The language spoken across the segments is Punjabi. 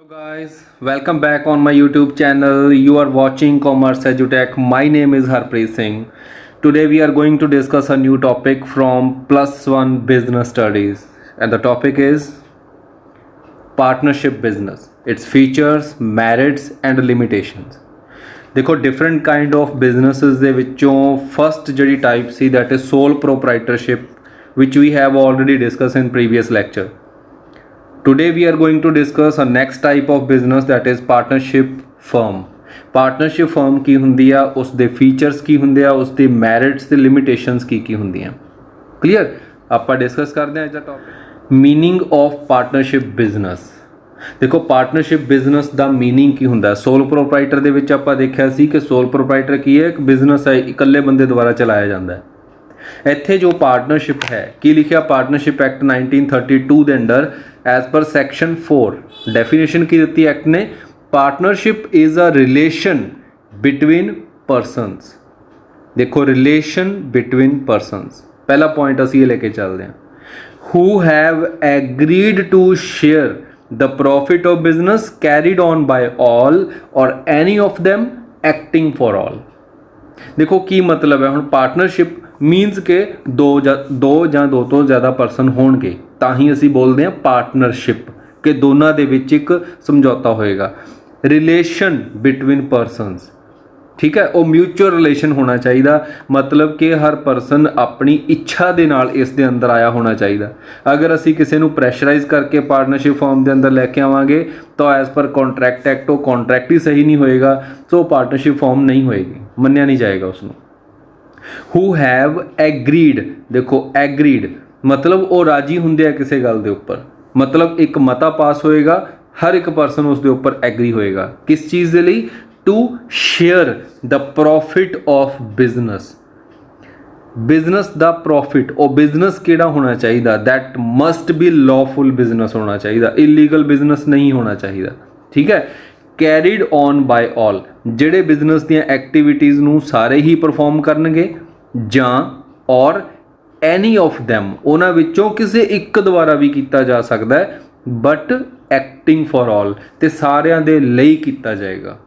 Guys, welcome back on my YouTube channel. You are watching Commerce EduTech. My name is Harpreet Singh. Today we are going to discuss a new topic from Plus One Business Studies, and the topic is partnership business, its features, merits and limitations. देखो डिफरेंट काइंड ऑफ बिजनेसेस ਦੇ ਵਿੱਚੋਂ ਫਸਟ ਜਿਹੜੀ type C that is sole proprietorship, which we have already discussed in previous lecture. Today we are going to discuss a next type of business, that is partnership firm. Partnership firm ਕੀ ਹੁੰਦੀ ਆ, ਉਸ ਦੇ ਫੀਚਰਸ ਕੀ ਹੁੰਦੇ ਆ, ਉਸ ਦੇ ਮੈਰਿਟਸ ਤੇ ਲਿਮਿਟੇਸ਼ਨਸ ਕੀ ਹੁੰਦੀਆਂ। ਕਲੀਅਰ, ਆਪਾਂ ਡਿਸਕਸ ਕਰਦੇ ਹਾਂ ਅੱਜ ਦਾ topic meaning of partnership business. ਦੇਖੋ ਪਾਰਟਨਰਸ਼ਿਪ ਬਿਜ਼ਨਸ ਦਾ ਮੀਨਿੰਗ ਕੀ ਹੁੰਦਾ। ਸੋਲ ਪ੍ਰੋਪਰਾਈਟਰ ਦੇ ਵਿੱਚ ਆਪਾਂ ਦੇਖਿਆ ਸੀ ਕਿ ਸੋਲ ਪ੍ਰੋਪਰਾਈਟਰ ਕੀ ਹੈ, ਇੱਕ ਬਿਜ਼ਨਸ ਹੈ, ਇਕੱਲੇ ਬੰਦੇ ਦੁਆਰਾ ਚਲਾਇਆ ਜਾਂਦਾ ਹੈ। ਇੱਥੇ ਜੋ ਪਾਰਟਨਰਸ਼ਿਪ ਹੈ ਕੀ ਲਿਖਿਆ, ਪਾਰਟਨਰਸ਼ਿਪ ਐਕਟ 1932 ਦੇ under as per section 4 definition ਕੀ ਦਿੱਤੀ ਐਕਟ ਨੇ, partnership is a relation between persons. ਦੇਖੋ ਰਿਲੇਸ਼ਨ ਬਿਟਵੀਨ ਪਰਸਨਸ, ਪਹਿਲਾ ਪੁਆਇੰਟ ਅਸੀਂ ਇਹ ਲੈ ਕੇ ਚੱਲਦੇ ਹਾਂ। Who have agreed to share the profit of business carried on by all or any of them acting for all। देखो की मतलब है, ਹੁਣ ਪਾਰਟਨਰਸ਼ਿਪ ਮੀਨਸ ਕਿ ਦੋ ਜਾਂ ਦੋ ਤੋਂ ਜ਼ਿਆਦਾ ਪਰਸਨ ਹੋਣਗੇ ਤਾਂ ਹੀ ਅਸੀਂ ਬੋਲਦੇ ਹਾਂ ਪਾਰਟਨਰਸ਼ਿਪ, ਕਿ ਦੋਨਾਂ ਦੇ ਵਿੱਚ ਇੱਕ ਸਮਝੌਤਾ ਹੋਏਗਾ। ਰਿਲੇਸ਼ਨ ਬਿਟਵੀਨ ਪਰਸਨਸ, ਠੀਕ ਹੈ, ਉਹ ਮਿਊਚੁਅਲ ਰਿਲੇਸ਼ਨ ਹੋਣਾ ਚਾਹੀਦਾ, ਮਤਲਬ ਕਿ ਹਰ ਪਰਸਨ ਆਪਣੀ ਇੱਛਾ ਦੇ ਨਾਲ ਇਸ ਦੇ ਅੰਦਰ ਆਇਆ ਹੋਣਾ ਚਾਹੀਦਾ। ਅਗਰ ਅਸੀਂ ਕਿਸੇ ਨੂੰ ਪ੍ਰੈਸ਼ਰਾਈਜ਼ ਕਰਕੇ ਪਾਰਟਨਰਸ਼ਿਪ ਫਾਰਮ ਦੇ ਅੰਦਰ ਲੈ ਕੇ ਆਵਾਂਗੇ ਤਾਂ ਐਜ਼ ਪਰ ਕੰਟਰੈਕਟ ਐਕਟ ਉਹ ਕੰਟਰੈਕਟ ਹੀ ਸਹੀ ਨਹੀਂ ਹੋਏਗਾ, ਸੋ ਪਾਰਟਨਰਸ਼ਿਪ ਫਾਰਮ ਨਹੀਂ ਹੋਏਗੀ, ਮੰਨਿਆ ਨਹੀਂ ਜਾਏਗਾ ਉਸਨੂੰ। ਹੂ ਹੈਵ ਐਗਰੀਡ, ਦੇਖੋ ਐਗਰੀਡ ਮਤਲਬ ਉਹ ਰਾਜੀ ਹੁੰਦੇ ਆ ਕਿਸੇ ਗੱਲ ਦੇ ਉੱਪਰ, ਮਤਲਬ ਇੱਕ ਮਤਾ ਪਾਸ ਹੋਏਗਾ, ਹਰ ਇੱਕ ਪਰਸਨ ਉਸ ਦੇ ਉੱਪਰ ਐਗਰੀ ਹੋਏਗਾ ਕਿਸ ਚੀਜ਼ ਦੇ ਲਈ, to share the profit of business। Business the profit, ਉਹ ਬਿਜ਼ਨਸ ਕਿਹੜਾ ਹੋਣਾ ਚਾਹੀਦਾ, that must be lawful business ਹੋਣਾ ਚਾਹੀਦਾ, illegal business ਨਹੀਂ ਹੋਣਾ ਚਾਹੀਦਾ, ਠੀਕ ਹੈ। carried on by all, ਜਿਹੜੇ ਬਿਜ਼ਨਸ ਦੀਆਂ ਐਕਟੀਵਿਟੀਜ਼ ਨੂੰ ਸਾਰੇ ਹੀ ਪਰਫਾਰਮ ਕਰਨਗੇ, ਜਾਂ ਔਰ any of them, ਉਹਨਾਂ ਵਿੱਚੋਂ ਕਿਸੇ ਇੱਕ ਦੁਆਰਾ ਵੀ ਕੀਤਾ ਜਾ ਸਕਦਾ ਹੈ, ਬਟ ਐਕਟਿੰਗ ਫॉर all, ਤੇ ਸਾਰਿਆਂ ਦੇ ਲਈ ਕੀਤਾ ਜਾਏਗਾ।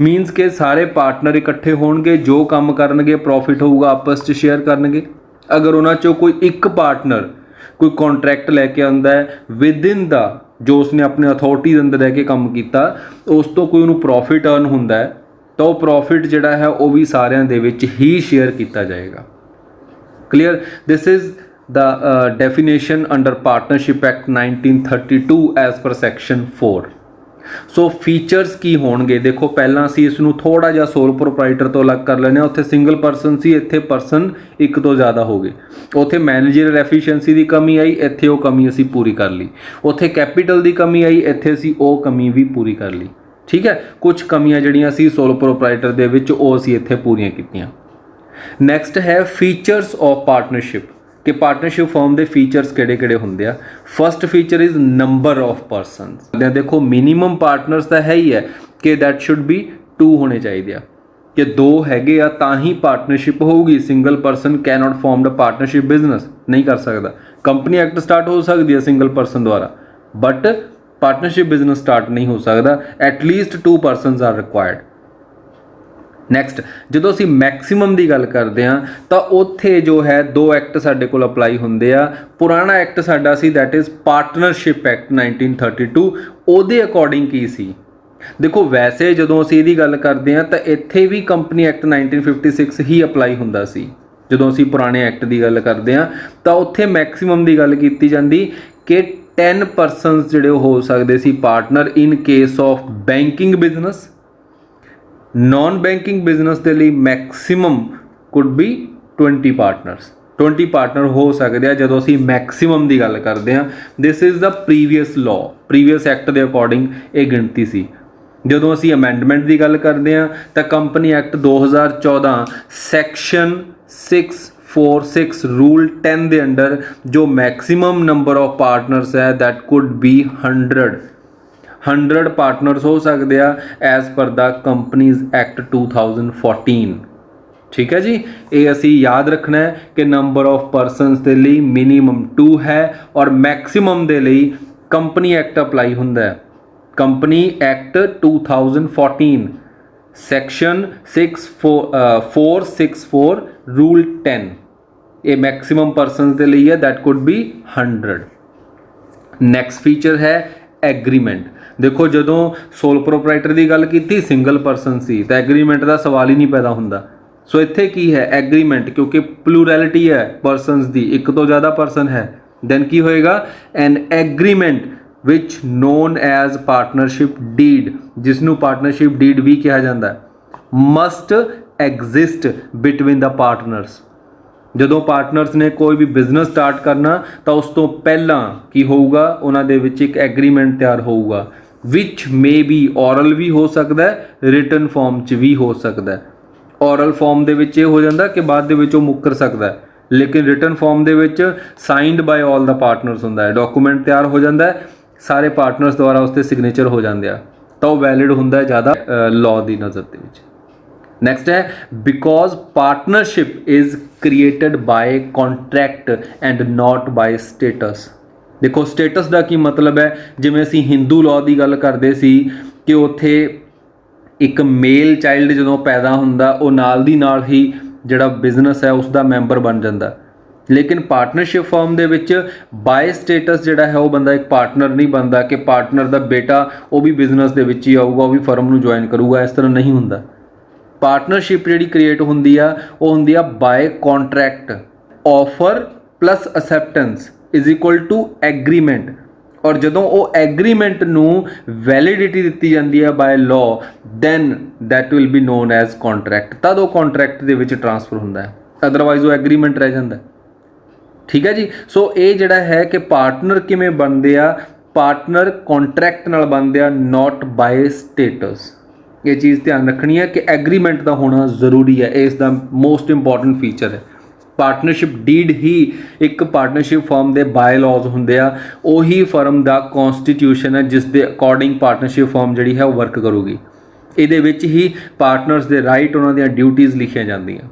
ਮੀਨਸ ਕਿ ਸਾਰੇ ਪਾਰਟਨਰ ਇਕੱਠੇ ਹੋਣਗੇ, ਜੋ ਕੰਮ ਕਰਨਗੇ ਪ੍ਰੋਫਿਟ ਹੋਊਗਾ ਆਪਸ 'ਚ ਸ਼ੇਅਰ ਕਰਨਗੇ। ਅਗਰ ਉਹਨਾਂ 'ਚੋਂ ਕੋਈ ਇੱਕ ਪਾਰਟਨਰ ਕੋਈ ਕੰਟਰੈਕਟ ਲੈ ਕੇ ਆਉਂਦਾ ਹੈ ਵਿਦਿਨ ਦਾ, ਜੋ ਉਸਨੇ ਆਪਣੇ ਅਥਾਰਟੀ ਦੇ ਅੰਦਰ ਰਹਿ ਕੇ ਕੰਮ ਕੀਤਾ, ਉਸ ਤੋਂ ਕੋਈ ਉਹਨੂੰ ਪ੍ਰੋਫਿਟ ਅਰਨ ਹੁੰਦਾ ਹੈ ਤਾਂ ਉਹ ਪ੍ਰੋਫਿਟ ਜਿਹੜਾ ਹੈ ਉਹ ਵੀ ਸਾਰਿਆਂ ਦੇ ਵਿੱਚ ਹੀ ਸ਼ੇਅਰ ਕੀਤਾ ਜਾਏਗਾ। Clear, this is the definition under Partnership Act 1932 as per section 4। So features ਕੀ ਹੋਣਗੇ, ਦੇਖੋ ਪਹਿਲਾਂ ਅਸੀਂ ਇਸ ਨੂੰ ਥੋੜਾ ਜਿਹਾ ਸੋਲ ਪ੍ਰੋਪਰਾਈਟਰ ਤੋਂ ਅਲੱਗ ਕਰ ਲੈਂਦੇ ਹਾਂ। ਉੱਥੇ ਸਿੰਗਲ ਪਰਸਨ ਸੀ, ਇੱਥੇ ਪਰਸਨ ਇੱਕ ਤੋਂ ਜ਼ਿਆਦਾ ਹੋ ਗਏ। ਉੱਥੇ ਮੈਨੇਜਰੀਅਲ ਐਫੀਸ਼ੀਐਂਸੀ ਦੀ ਕਮੀ ਆਈ, ਇੱਥੇ ਉਹ ਕਮੀ ਅਸੀਂ ਪੂਰੀ ਕਰ ਲਈ। ਉੱਥੇ ਕੈਪੀਟਲ ਦੀ ਕਮੀ ਆਈ, ਇੱਥੇ ਅਸੀਂ ਉਹ ਕਮੀ ਵੀ ਪੂਰੀ ਕਰ ਲਈ, ਠੀਕ ਹੈ। ਕੁਝ ਕਮੀਆਂ ਜਿਹੜੀਆਂ ਸੀ ਸੋਲ ਪ੍ਰੋਪਰਾਈਟਰ ਦੇ ਵਿੱਚ ਉਹ ਅਸੀਂ ਇੱਥੇ ਪੂਰੀਆਂ ਕੀਤੀਆਂ। ਨੈਕਸਟ ਹੈ ਫੀਚਰਸ ਆਫ ਪਾਰਟਨਰਸ਼ਿਪ, ਕਿ ਪਾਰਟਨਰਸ਼ਿਪ ਫਰਮ ਦੇ ਫੀਚਰਸ ਕਿਹੜੇ ਹੁੰਦੇ ਆ। First feature is number of persons. ਦੇਖੋ ਮਿਨੀਮਮ ਪਾਰਟਨਰਸ ਤਾਂ ਹੈ ਹੀ ਹੈ ਕਿ ਦੈਟ ਸ਼ੁੱਡ ਬੀ 2 ਹੋਣੇ ਚਾਹੀਦੇ ਆ, ਕਿ 2 ਹੈਗੇ ਆ ਤਾਂ ਹੀ ਪਾਰਟਨਰਸ਼ਿਪ ਹੋਊਗੀ। Single person can not form a partnership business, ਨਹੀਂ ਕਰ ਸਕਦਾ। ਕੰਪਨੀ ਐਕਟ ਸਟਾਰਟ ਹੋ ਸਕਦੀ ਹੈ ਸਿੰਗਲ ਪਰਸਨ ਦੁਆਰਾ, ਬਟ ਪਾਰਟਨਰਸ਼ਿਪ ਬਿਜ਼ਨਸ ਸਟਾਰਟ ਨਹੀਂ ਹੋ ਸਕਦਾ। At least 2 persons are required. Next, ਜਦੋਂ ਅਸੀਂ ਮੈਕਸਿਮਮ ਦੀ ਗੱਲ ਕਰਦੇ ਹਾਂ ਤਾਂ ਉੱਥੇ ਜੋ ਹੈ 2 ਐਕਟ ਸਾਡੇ ਕੋਲ ਅਪਲਾਈ ਹੁੰਦੇ ਆ। ਪੁਰਾਣਾ ਐਕਟ ਸਾਡਾ ਸੀ ਦੈਟ ਇਜ਼ ਪਾਰਟਨਰਸ਼ਿਪ ਐਕਟ 1932, ਉਹਦੇ ਅਕੋਰਡਿੰਗ ਕੀ ਸੀ। ਦੇਖੋ ਵੈਸੇ ਜਦੋਂ ਅਸੀਂ ਇਹਦੀ ਗੱਲ ਕਰਦੇ ਹਾਂ ਤਾਂ ਇੱਥੇ ਵੀ ਕੰਪਨੀ ਐਕਟ 1956 ਹੀ ਅਪਲਾਈ ਹੁੰਦਾ ਸੀ। ਜਦੋਂ ਅਸੀਂ ਪੁਰਾਣੇ ਐਕਟ ਦੀ ਗੱਲ ਕਰਦੇ ਹਾਂ ਤਾਂ ਉੱਥੇ ਮੈਕਸਿਮਮ ਦੀ ਗੱਲ ਕੀਤੀ ਜਾਂਦੀ ਕਿ 10 ਪਰਸਨਸ ਜਿਹੜੇ ਹੋ ਸਕਦੇ ਸੀ partner in case of banking business. Non banking business ਦੇ ਲਈ maximum could be 20 partners. 20 partner ਹੋ ਸਕਦੇ ਆ ਜਦੋਂ ਅਸੀਂ ਮੈਕਸਿਮਮ ਦੀ ਗੱਲ ਕਰਦੇ ਹਾਂ। This is the previous law, previous act ਦੇ ਅਕੋਰਡਿੰਗ ਇਹ ਗਿਣਤੀ ਸੀ। ਜਦੋਂ ਅਸੀਂ ਅਮੈਂਡਮੈਂਟ ਦੀ ਗੱਲ ਕਰਦੇ ਹਾਂ ਤਾਂ ਕੰਪਨੀ ਐਕਟ 2014 ਸੈਕਸ਼ਨ 646 ਰੂਲ 10 ਦੇ ਅੰਡਰ ਜੋ ਮੈਕਸਿਮਮ ਨੰਬਰ ਆਫ ਪਾਰਟਨਰਸ ਹੈ ਦੈਟ ਕੁਡ ਬੀ 100 ਪਾਰਟਨਰਸ ਹੋ ਸਕਦੇ ਆ ਐਜ਼ ਪਰ ਦਾ ਕੰਪਨੀਜ਼ ਐਕਟ 2014। ਠੀਕ ਹੈ ਜੀ, ਇਹ ਅਸੀਂ ਯਾਦ ਰੱਖਣਾ ਹੈ ਕਿ ਨੰਬਰ ਆਫ ਪਰਸਨਸ ਦੇ ਲਈ ਮਿਨੀਮਮ 2 ਹੈ ਔਰ ਮੈਕਸਿਮਮ ਦੇ ਲਈ ਕੰਪਨੀ ਐਕਟ ਅਪਲਾਈ ਹੁੰਦਾ ਹੈ। कंपनी एक्ट 2014 सैक्शन 464 रूल 10 ये मैक्सिमम परसनस के लिए है, that could be 100। Next feature है एग्रीमेंट। देखो जदों सोल प्रोपराइटर की गल की सिंगल परसन सी तो एग्रीमेंट का सवाल ही नहीं पैदा होंदा। सो इत्थे की है एग्रीमेंट, क्योंकि प्लूरैलिटी है परसनस दी, एक तो ज़्यादा परसन है, दैन की होएगा an agreement which known as partnership deed, जिसनों पार्टनरशिप डीड भी कहा जाता है, must exist between the partners. ਜਦੋਂ ਪਾਰਟਨਰਸ ਨੇ ਕੋਈ ਵੀ ਬਿਜ਼ਨਸ ਸਟਾਰਟ ਕਰਨਾ ਤਾਂ ਉਸ ਤੋਂ ਪਹਿਲਾਂ ਕੀ ਹੋਊਗਾ, ਉਹਨਾਂ ਦੇ ਵਿੱਚ ਇੱਕ ਐਗਰੀਮੈਂਟ ਤਿਆਰ ਹੋਊਗਾ ਵਿਚ ਮੇ ਬੀ ਔਰਲ ਵੀ ਹੋ ਸਕਦਾ ਹੈ, ਰਿਟਨ ਫਾਰਮ 'ਚ ਵੀ ਹੋ ਸਕਦਾ ਹੈ। ਔਰਲ ਫਾਰਮ ਦੇ ਵਿੱਚ ਇਹ ਹੋ ਜਾਂਦਾ ਕਿ ਬਾਅਦ ਦੇ ਵਿੱਚ ਉਹ ਮੁੱਕਰ ਸਕਦਾ ਹੈ, ਲੇਕਿਨ ਰਿਟਨ ਫਾਰਮ ਦੇ ਵਿੱਚ ਸਾਈਨਡ ਬਾਏ ਆਲ ਦਾ ਪਾਰਟਨਰਸ ਹੁੰਦਾ ਹੈ, ਡਾਕੂਮੈਂਟ ਤਿਆਰ ਹੋ ਜਾਂਦਾ ਹੈ, ਸਾਰੇ ਪਾਰਟਨਰਸ ਦੁਆਰਾ ਉਸ 'ਤੇ ਸਿਗਨੇਚਰ ਹੋ ਜਾਂਦੇ ਆ, ਤਾਂ ਉਹ ਵੈਲਿਡ ਹੁੰਦਾ ਹੈ ਜ਼ਿਆਦਾ ਲਾਅ ਦੀ ਨਜ਼ਰ ਦੇ ਵਿੱਚ। ਨੈਕਸਟ ਹੈ because partnership is created by contract and not by status. ਦੇਖੋ ਸਟੇਟਸ ਦਾ ਕੀ ਮਤਲਬ ਹੈ, ਜਿਵੇਂ ਅਸੀਂ ਹਿੰਦੂ ਲਾਅ ਦੀ ਗੱਲ ਕਰਦੇ ਸੀ ਕਿ ਉੱਥੇ ਇੱਕ ਮੇਲ ਚਾਈਲਡ ਜਦੋਂ ਪੈਦਾ ਹੁੰਦਾ ਉਹ ਨਾਲ ਦੀ ਨਾਲ ਹੀ ਜਿਹੜਾ ਬਿਜ਼ਨਸ ਹੈ ਉਸ ਦਾ ਮੈਂਬਰ ਬਣ ਜਾਂਦਾ, ਲੇਕਿਨ ਪਾਰਟਨਰਸ਼ਿਪ ਫਰਮ ਦੇ ਵਿੱਚ ਬਾਏ ਸਟੇਟਸ ਜਿਹੜਾ ਹੈ ਉਹ ਬੰਦਾ ਇੱਕ ਪਾਰਟਨਰ ਨਹੀਂ ਬਣਦਾ ਕਿ ਪਾਰਟਨਰ ਦਾ ਬੇਟਾ ਉਹ ਵੀ ਬਿਜ਼ਨਸ ਦੇ ਵਿੱਚ ਹੀ ਆਊਗਾ, ਉਹ ਵੀ ਫਰਮ ਨੂੰ ਜੁਆਇਨ ਕਰੂਗਾ, ਇਸ ਤਰ੍ਹਾਂ ਨਹੀਂ ਹੁੰਦਾ। ਪਾਰਟਨਰਸ਼ਿਪ ਜਿਹੜੀ ਕ੍ਰੀਏਟ ਹੁੰਦੀ ਆ ਉਹ ਹੁੰਦੀ ਆ by contract, offer plus acceptance is equal to agreement, ਔਰ ਜਦੋਂ ਉਹ ਐਗਰੀਮੈਂਟ ਨੂੰ ਵੈਲਿਡਿਟੀ ਦਿੱਤੀ ਜਾਂਦੀ ਹੈ by law then that will be known as contract, ਤਦ ਉਹ ਕੌਂਟਰੈਕਟ ਦੇ ਵਿੱਚ ਟਰਾਂਸਫਰ ਹੁੰਦਾ ਹੈ, ਅਦਰਵਾਈਜ਼ ਉਹ ਐਗਰੀਮੈਂਟ ਰਹਿ ਜਾਂਦਾ। ਠੀਕ ਹੈ ਜੀ। ਸੋ ਇਹ ਜਿਹੜਾ ਹੈ ਕਿ ਪਾਰਟਨਰ ਕਿਵੇਂ ਬਣਦੇ ਆ, ਪਾਰਟਨਰ ਕੌਂਟਰੈਕਟ ਨਾਲ ਬਣਦੇ ਆ, ਨੋਟ ਬਾਏ ਸਟੇਟਸ। ਇਹ ਚੀਜ਼ ਧਿਆਨ ਰੱਖਣੀ ਹੈ ਕਿ ਐਗਰੀਮੈਂਟ ਦਾ ਹੋਣਾ ਜ਼ਰੂਰੀ ਹੈ, ਇਸ ਦਾ ਮੋਸਟ ਇੰਪੋਰਟੈਂਟ ਫੀਚਰ ਹੈ। ਪਾਰਟਨਰਸ਼ਿਪ ਡੀਡ ਹੀ ਇੱਕ ਪਾਰਟਨਰਸ਼ਿਪ ਫਰਮ ਦੇ ਬਾਏ ਲਾਜ਼ ਹੁੰਦੇ ਆ, ਉਹੀ ਫਰਮ ਦਾ ਕੌਨਸਟੀਟਿਊਸ਼ਨ ਹੈ ਜਿਸ ਦੇ ਅਕੋਰਡਿੰਗ ਪਾਰਟਨਰਸ਼ਿਪ ਫਰਮ ਜਿਹੜੀ ਹੈ ਉਹ ਵਰਕ ਕਰੂਗੀ। ਇਹਦੇ ਵਿੱਚ ਹੀ ਪਾਰਟਨਰਸ ਦੇ ਰਾਈਟ, ਉਹਨਾਂ ਦੀਆਂ ਡਿਊਟੀਜ਼ ਲਿਖੀਆਂ ਜਾਂਦੀਆਂ,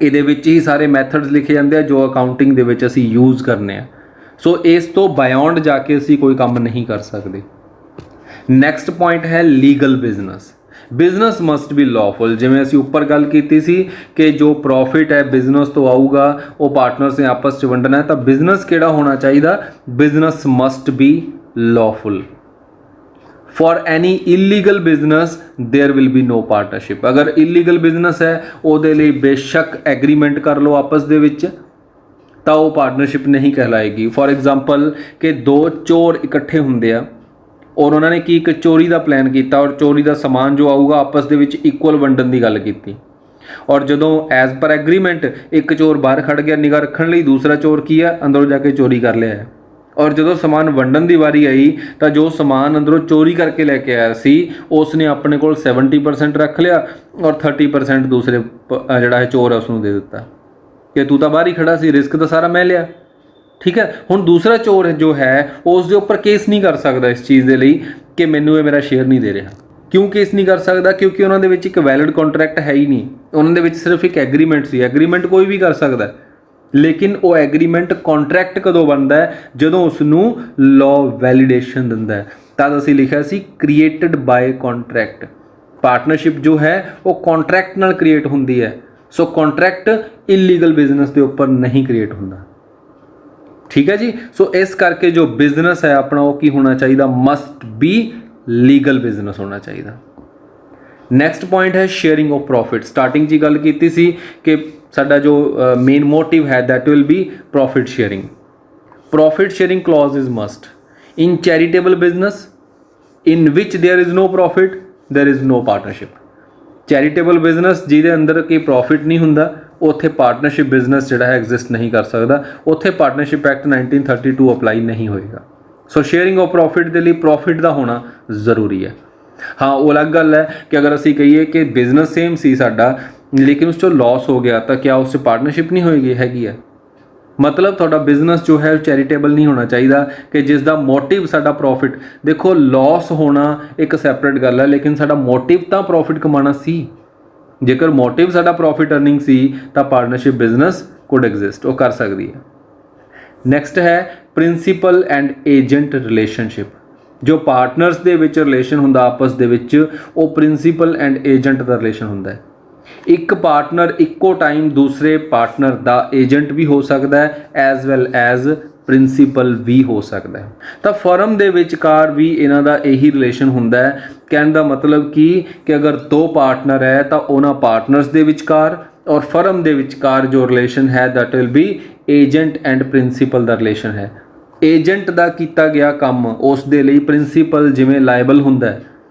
ਇਹਦੇ ਵਿੱਚ ਹੀ ਸਾਰੇ ਮੈਥਡਸ ਲਿਖੇ ਜਾਂਦੇ ਆ ਜੋ ਅਕਾਊਂਟਿੰਗ ਦੇ ਵਿੱਚ ਅਸੀਂ ਯੂਜ਼ ਕਰਨੇ ਆ। ਸੋ ਇਸ ਤੋਂ ਬਾਇਓਂਡ ਜਾ ਕੇ ਅਸੀਂ ਕੋਈ ਕੰਮ ਨਹੀਂ ਕਰ ਸਕਦੇ। ਨੈਕਸਟ ਪੁਆਇੰਟ ਹੈ legal business. Business must be lawful. ਜਿਵੇਂ ਅਸੀਂ ਉੱਪਰ ਗੱਲ ਕੀਤੀ ਸੀ ਕਿ ਜੋ ਪ੍ਰੋਫਿਟ ਹੈ ਬਿਜ਼ਨਸ ਤੋਂ ਆਊਗਾ ਉਹ ਪਾਰਟਨਰਸ ਨੇ ਆਪਸ 'ਚ ਵੰਡਣਾ ਹੈ, ਤਾਂ ਬਿਜ਼ਨਸ ਕਿਹੜਾ ਹੋਣਾ ਚਾਹੀਦਾ, business must be lawful. For any illegal business there will be no partnership. अगर इलीगल बिजनेस है ਉਹਦੇ ਲਈ ਬੇਸ਼ੱਕ ਐਗਰੀਮੈਂਟ ਕਰ ਲਓ ਆਪਸ ਦੇ ਵਿੱਚ, ਤਾਂ ਉਹ ਪਾਰਟਨਰਸ਼ਿਪ ਨਹੀਂ ਕਹਿਲਾਏਗੀ। ਫॉर एग्जांपल ਕਿ ਦੋ ਚੋਰ ਇਕੱਠੇ ਹੁੰਦੇ ਆ ਔਰ ਉਹਨਾਂ ਨੇ ਕੀ ਇੱਕ ਚੋਰੀ ਦਾ ਪਲਾਨ ਕੀਤਾ ਔਰ ਚੋਰੀ ਦਾ ਸਮਾਨ ਜੋ ਆਊਗਾ ਆਪਸ ਦੇ ਵਿੱਚ ਇਕੁਅਲ ਵੰਡਣ ਦੀ ਗੱਲ ਕੀਤੀ, ਔਰ ਜਦੋਂ ਐਜ਼ ਪਰ ਐਗਰੀਮੈਂਟ ਇੱਕ ਚੋਰ ਬਾਹਰ ਖੜ ਗਿਆ ਨਿਗਾਹ ਰੱਖਣ ਲਈ, ਦੂਸਰਾ ਚੋਰ ਕੀ ਆ ਅੰਦਰੋਂ ਜਾ ਕੇ ਚੋਰੀ ਕਰ ਲਿਆ, ਔਰ ਜਦੋਂ ਸਮਾਨ ਵੰਡਣ ਦੀ ਵਾਰੀ ਆਈ ਤਾਂ ਜੋ ਸਮਾਨ ਅੰਦਰੋਂ ਚੋਰੀ ਕਰਕੇ ਲੈ ਕੇ ਆਇਆ ਸੀ ਉਸ ਨੇ ਆਪਣੇ ਕੋਲ 70% ਰੱਖ ਲਿਆ ਔਰ 30% ਦੂਸਰੇ ਜਿਹੜਾ ਹੈ ਚੋਰ ਹੈ ਉਸਨੂੰ ਦੇ ਦਿੱਤਾ ਕਿ ਤੂੰ ਤਾਂ ਬਾਹਰ ਹੀ ਖੜਾ ਸੀ, ਰਿਸਕ ਤਾਂ ਸਾਰਾ ਮੈਂ ਲਿਆ। ਠੀਕ ਹੈ, ਹੁਣ ਦੂਸਰਾ ਚੋਰ ਜੋ ਹੈ ਉਸ ਦੇ ਉੱਪਰ ਕੇਸ ਨਹੀਂ ਕਰ ਸਕਦਾ ਇਸ ਚੀਜ਼ ਦੇ ਲਈ ਕਿ ਮੈਨੂੰ ਇਹ ਮੇਰਾ ਸ਼ੇਅਰ ਨਹੀਂ ਦੇ ਰਿਹਾ। ਕਿਉਂ ਕੇਸ ਨਹੀਂ ਕਰ ਸਕਦਾ? ਕਿਉਂਕਿ ਉਹਨਾਂ ਦੇ ਵਿੱਚ ਇੱਕ ਵੈਲਿਡ ਕੰਟਰੈਕਟ ਹੈ ਹੀ ਨਹੀਂ, ਉਹਨਾਂ ਦੇ ਵਿੱਚ ਸਿਰਫ ਇੱਕ ਐਗਰੀਮੈਂਟ ਸੀ। ਐਗਰੀਮੈਂਟ ਕੋਈ ਵੀ ਕਰ ਸਕਦਾ, ਲੇਕਿਨ ਉਹ ਐਗਰੀਮੈਂਟ ਕੰਟਰੈਕਟ ਕਦੋਂ ਬਣਦਾ ਹੈ, ਜਦੋਂ ਉਸ ਨੂੰ ਲਾਅ ਵੈਲੀਡੇਸ਼ਨ ਦਿੰਦਾ ਹੈ। ਤਦ ਅਸੀਂ ਲਿਖਿਆ ਸੀ ਕ੍ਰੀਏਟਡ ਬਾਏ ਕੰਟਰੈਕਟ। ਪਾਰਟਨਰਸ਼ਿਪ ਜੋ ਹੈ ਉਹ ਕੰਟਰੈਕਟ ਨਾਲ ਕ੍ਰੀਏਟ ਹੁੰਦੀ ਹੈ। ਸੋ ਕੰਟਰੈਕਟ ਇਲੀਗਲ ਬਿਜ਼ਨਸ ਦੇ ਉੱਪਰ ਨਹੀਂ ਕ੍ਰੀਏਟ ਹੁੰਦਾ। ਠੀਕ ਹੈ ਜੀ। ਸੋ ਇਸ ਕਰਕੇ ਜੋ ਬਿਜ਼ਨਸ ਹੈ ਆਪਣਾ ਉਹ ਕੀ ਹੋਣਾ ਚਾਹੀਦਾ, ਮਸਟ ਬੀ ਲੀਗਲ ਬਿਜ਼ਨਸ ਹੋਣਾ ਚਾਹੀਦਾ। ਨੈਕਸਟ ਪੁਆਇੰਟ ਹੈ ਸ਼ੇਅਰਿੰਗ ਆਫ ਪ੍ਰੋਫਿਟ। ਸਟਾਰਟਿੰਗ 'ਚ ਗੱਲ ਕੀਤੀ ਸੀ ਕਿ ਸਾਡਾ ਜੋ ਮੇਨ ਮੋਟਿਵ ਹੈ that will be profit sharing. Profit sharing clause is must in charitable business in ਵਿਚ there is no profit there is no partnership. Charitable business ਜਿਹਦੇ ਅੰਦਰ ਕੋਈ ਪ੍ਰੋਫਿਟ ਨਹੀਂ ਹੁੰਦਾ ਉੱਥੇ ਪਾਰਟਨਰਸ਼ਿਪ ਬਿਜ਼ਨਸ ਜਿਹੜਾ ਹੈ ਐਗਜ਼ਿਸਟ ਨਹੀਂ ਕਰ ਸਕਦਾ, ਉੱਥੇ ਪਾਰਟਨਰਸ਼ਿਪ ਐਕਟ 1932 ਅਪਲਾਈ ਨਹੀਂ ਹੋਏਗਾ। ਸੋ ਸ਼ੇਅਰਿੰਗ ਆਫ ਪ੍ਰੋਫਿਟ ਦੇ ਲਈ ਪ੍ਰੋਫਿਟ ਦਾ ਹੋਣਾ ਜ਼ਰੂਰੀ ਹੈ। ਹਾਂ, ਉਹ ਅਲੱਗ ਗੱਲ ਹੈ ਕਿ ਅਗਰ ਅਸੀਂ ਕਹੀਏ ਕਿ ਬਿਜ਼ਨਸ ਸੇਮ ਸੀ ਸਾਡਾ ਲੇਕਿਨ ਉਸ 'ਚੋਂ ਲਾਸ ਹੋ ਗਿਆ ਤਾਂ ਕਿਆ ਉਸ 'ਚ ਪਾਰਟਨਰਸ਼ਿਪ ਨਹੀਂ ਹੋਏਗੀ? ਹੈਗੀ ਹੈ। ਮਤਲਬ ਤੁਹਾਡਾ ਬਿਜ਼ਨਸ ਜੋ ਹੈ ਚੈਰੀਟੇਬਲ ਨਹੀਂ ਹੋਣਾ ਚਾਹੀਦਾ ਕਿ ਜਿਸ ਦਾ ਮੋਟਿਵ ਸਾਡਾ ਪ੍ਰੋਫਿਟ। ਦੇਖੋ ਲਾਸ ਹੋਣਾ ਇੱਕ ਸੈਪਰੇਟ ਗੱਲ ਹੈ, ਲੇਕਿਨ ਸਾਡਾ ਮੋਟਿਵ ਤਾਂ ਪ੍ਰੋਫਿਟ ਕਮਾਉਣਾ ਸੀ। ਜੇਕਰ ਮੋਟਿਵ ਸਾਡਾ ਪ੍ਰੋਫਿਟ ਅਰਨਿੰਗ ਸੀ ਤਾਂ ਪਾਰਟਨਰਸ਼ਿਪ ਬਿਜ਼ਨਸ ਕੁਡ ਐਗਜ਼ਿਸਟ, ਉਹ ਕਰ ਸਕਦੀ ਹੈ। ਨੈਕਸਟ ਹੈ ਪ੍ਰਿੰਸੀਪਲ ਐਂਡ ਏਜੰਟ ਰਿਲੇਸ਼ਨਸ਼ਿਪ। ਜੋ ਪਾਰਟਨਰਸ ਦੇ ਵਿੱਚ ਰਿਲੇਸ਼ਨ ਹੁੰਦਾ ਆਪਸ ਦੇ ਵਿੱਚ, ਉਹ principal and agent the relation ਹੁੰਦਾ ਹੈ। ਇੱਕ ਪਾਰਟਨਰ ਇੱਕੋ ਟਾਈਮ ਦੂਸਰੇ ਪਾਰਟਨਰ ਦਾ ਏਜੰਟ ਵੀ ਹੋ ਸਕਦਾ ਹੈ, ਐਜ਼ ਵੈਲ ਐਜ਼ ਪ੍ਰਿੰਸੀਪਲ ਵੀ ਹੋ ਸਕਦਾ ਹੈ। ਤਾਂ ਫਰਮ ਦੇ ਵਿਚਕਾਰ ਵੀ ਇਹਨਾਂ ਦਾ ਇਹੀ ਰਿਲੇਸ਼ਨ ਹੁੰਦਾ ਹੈ। ਕਹਿਣ ਦਾ ਮਤਲਬ ਕਿ ਅਗਰ ਦੋ ਪਾਰਟਨਰ ਹੈ ਤਾਂ ਉਹਨਾਂ ਪਾਰਟਨਰਸ ਦੇ ਵਿਚਕਾਰ ਔਰ ਫਰਮ ਦੇ ਵਿਚਕਾਰ ਜੋ ਰਿਲੇਸ਼ਨ ਹੈ that will B agent and principal the relation ਹੈ। ਏਜੰਟ ਦਾ ਕੀਤਾ ਗਿਆ ਕੰਮ ਉਸ ਦੇ ਲਈ ਪ੍ਰਿੰਸੀਪਲ ਜਿਵੇਂ ਲਾਇਬਲ ਹੁੰਦਾ ਹੈ,